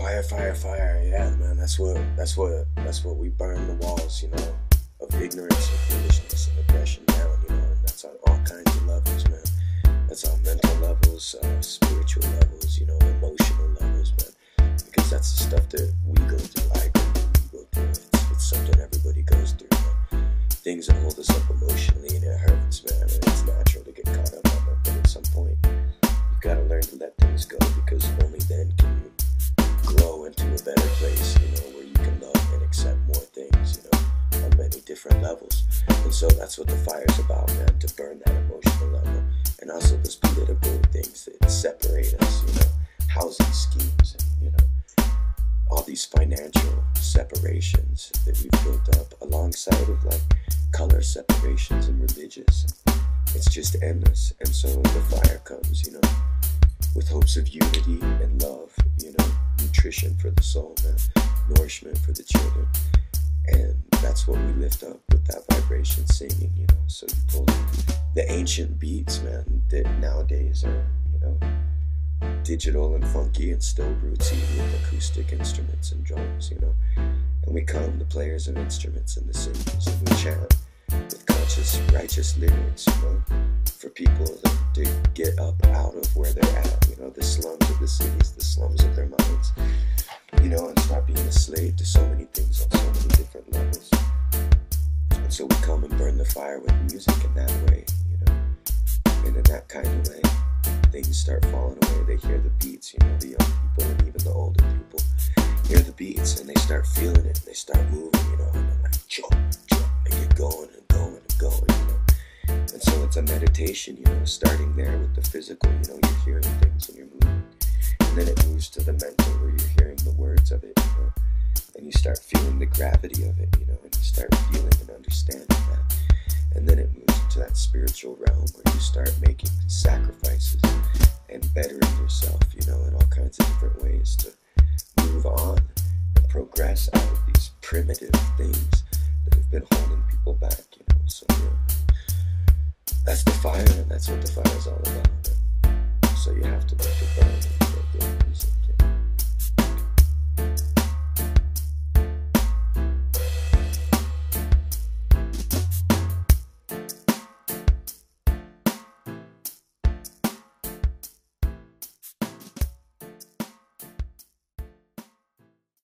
Fire, fire, fire. Yeah, man. That's what we burn the walls, you know, of ignorance and foolishness and aggression down, you know, and that's on all kinds of levels, man. That's on mental levels, spiritual levels, you know, emotional levels, man. Because that's the stuff that we go through. I go through. You go through. It's something everybody goes through, man. Things that hold us up emotionally, and it hurts, man. And it's natural to get caught up on them, but at some point, you've got to learn to let things go, because only then can you grow into a better place, you know, where you can love and accept more things, you know, on many different levels. And so that's what the fire's about, man, to burn that emotional level. And also those political things that separate us, you know, housing schemes and, you know, all these financial separations that we've built up alongside of like color separations and religious. It's just endless. And so the fire comes, you know, with hopes of unity and love, you know, nutrition for the soul, man, nourishment for the children. And that's what we lift up with that vibration singing, you know. So you pull the ancient beats, man, that nowadays are, you know, digital and funky and still rootsy with acoustic instruments and drums, you know. And we come, the players of instruments and the singers, and we chant with conscious, righteous lyrics, you know, for people to get up out of where they're at, you know, the slums of the cities, the slums of their minds, you know, and stop being a slave to so many things on so many different levels. And so we come and burn the fire with music in that way, you know, and in that kind of way, things start falling away. They hear the beats, you know, the young people and even the older people hear the beats and they start feeling it, and they start moving, you know, and they're like, jump, jump, they get going and going and going, you know. And so it's a meditation, you know, starting there with the physical, you know, you're hearing things and you're moving. And then it moves to the mental, where you're hearing the words of it, you know, and you start feeling the gravity of it, you know, and you start feeling and understanding that. And then it moves into that spiritual realm where you start making sacrifices and bettering yourself, you know, in all kinds of different ways to move on and progress out of these primitive things that have been holding people back, you know. So, yeah, that's the fire, and that's what the fire is all about. So you have to let it burn and make it music.